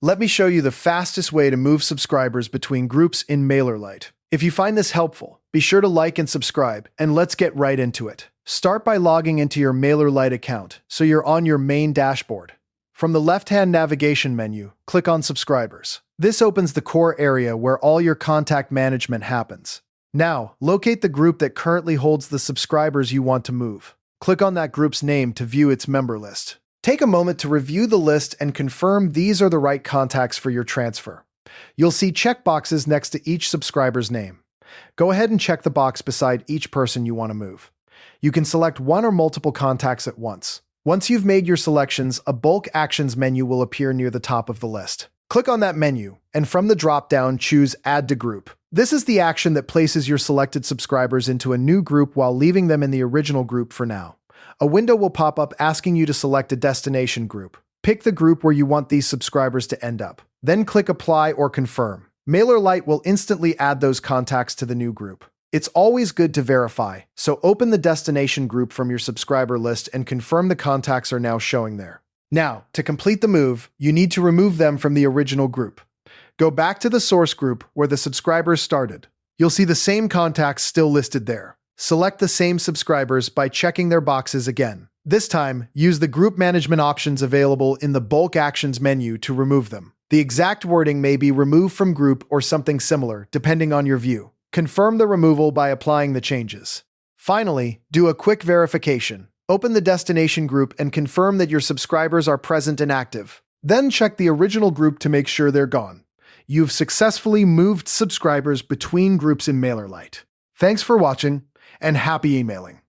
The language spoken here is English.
Let me show you the fastest way to move subscribers between groups in MailerLite. If you find this helpful, be sure to like and subscribe, and let's get right into it. Start by logging into your MailerLite account so you're on your main dashboard. From the left-hand navigation menu, click on Subscribers. This opens the core area where all your contact management happens. Now, locate the group that currently holds the subscribers you want to move. Click on that group's name to view its member list. Take a moment to review the list and confirm these are the right contacts for your transfer. You'll see checkboxes next to each subscriber's name. Go ahead and check the box beside each person you want to move. You can select one or multiple contacts at once. Once you've made your selections, a bulk actions menu will appear near the top of the list. Click on that menu, and from the drop-down, choose Add to Group. This is the action that places your selected subscribers into a new group while leaving them in the original group for now. A window will pop up asking you to select a destination group. Pick the group where you want these subscribers to end up. Then click Apply or Confirm. MailerLite will instantly add those contacts to the new group. It's always good to verify, so open the destination group from your subscriber list and confirm the contacts are now showing there. Now, to complete the move, you need to remove them from the original group. Go back to the source group where the subscribers started. You'll see the same contacts still listed there. Select the same subscribers by checking their boxes again. This time, use the group management options available in the Bulk Actions menu to remove them. The exact wording may be remove from group or something similar, depending on your view. Confirm the removal by applying the changes. Finally, do a quick verification. Open the destination group and confirm that your subscribers are present and active. Then check the original group to make sure they're gone. You've successfully moved subscribers between groups in MailerLite. Thanks for watching, and happy emailing!